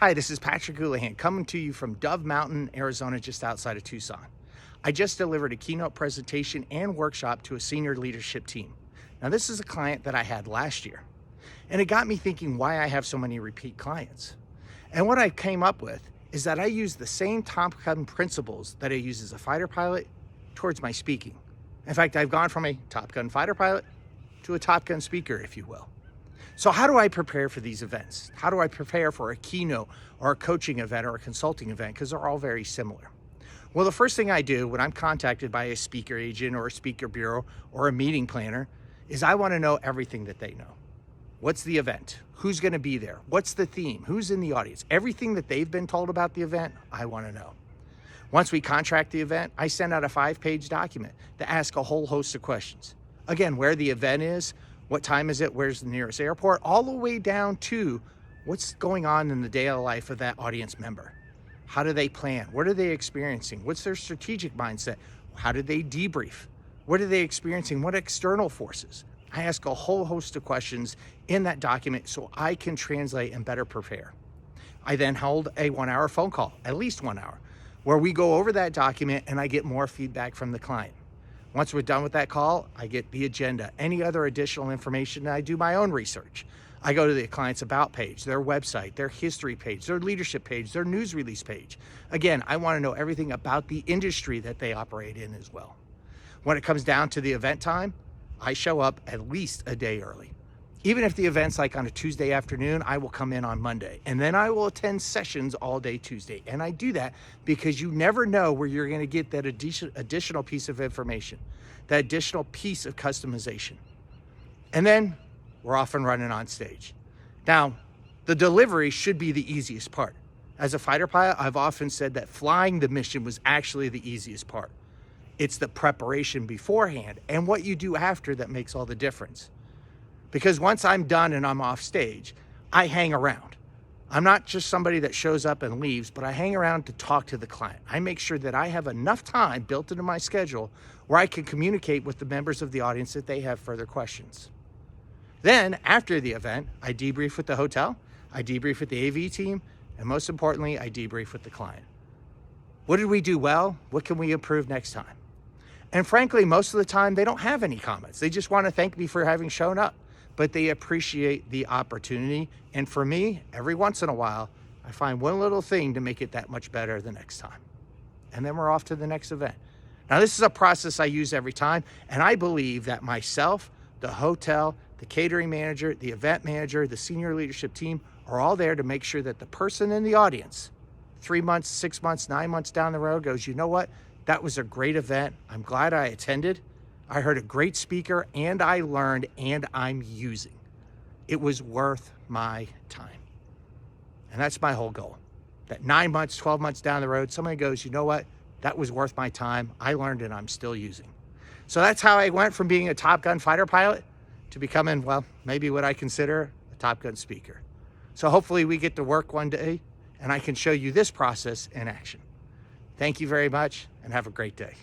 Hi, this is Patrick Houlihan coming to you from Dove Mountain, Arizona, just outside of Tucson. I just delivered a keynote presentation and workshop to a senior leadership team. Now, this is a client that I had last year, and it got me thinking why I have so many repeat clients. And what I came up with is that I use the same Top Gun principles that I use as a fighter pilot towards my speaking. In fact, I've gone from a Top Gun fighter pilot to a Top Gun speaker, if you will. So how do I prepare for these events? How do I prepare for a keynote or a coaching event or a consulting event? Because they're all very similar. Well, the first thing I do when I'm contacted by a speaker agent or a speaker bureau or a meeting planner is I want to know everything that they know. What's the event? Who's going to be there? What's the theme? Who's in the audience? Everything that they've been told about the event, I want to know. Once we contract the event, I send out a 5-page document that asks a whole host of questions. Again, where the event is, what time is it? Where's the nearest airport? All the way down to what's going on in the daily life of that audience member. How do they plan? What are they experiencing? What's their strategic mindset? How did they debrief? What are they experiencing? What external forces? I ask a whole host of questions in that document so I can translate and better prepare. I then hold a 1-hour phone call, at least 1 hour, where we go over that document and I get more feedback from the client. Once we're done with that call, I get the agenda, any other additional information, and I do my own research. I go to the client's about page, their website, their history page, their leadership page, their news release page. Again, I want to know everything about the industry that they operate in as well. When it comes down to the event time, I show up at least a day early. Even if the event's like on a Tuesday afternoon, I will come in on Monday, and then I will attend sessions all day Tuesday. And I do that because you never know where you're going to get that additional piece of information, that additional piece of customization. And then we're off and running on stage. Now, the delivery should be the easiest part. As a fighter pilot, I've often said that flying the mission was actually the easiest part. It's the preparation beforehand and what you do after that makes all the difference. Because once I'm done and I'm off stage, I hang around. I'm not just somebody that shows up and leaves, but I hang around to talk to the client. I make sure that I have enough time built into my schedule where I can communicate with the members of the audience if they have further questions. Then after the event, I debrief with the hotel, I debrief with the AV team, and most importantly, I debrief with the client. What did we do well? What can we improve next time? And frankly, most of the time, they don't have any comments. They just want to thank me for having shown up. But they appreciate the opportunity. And for me, every once in a while, I find one little thing to make it that much better the next time. And then we're off to the next event. Now, this is a process I use every time. And I believe that myself, the hotel, the catering manager, the event manager, the senior leadership team are all there to make sure that the person in the audience, 3 months, 6 months, 9 months down the road goes, you know what? That was a great event. I'm glad I attended. I heard a great speaker and I learned and I'm using. It was worth my time. And that's my whole goal. That 9 months, 12 months down the road, somebody goes, you know what? That was worth my time. I learned and I'm still using. So that's how I went from being a Top Gun fighter pilot to becoming, well, maybe what I consider a Top Gun speaker. So hopefully we get to work one day and I can show you this process in action. Thank you very much and have a great day.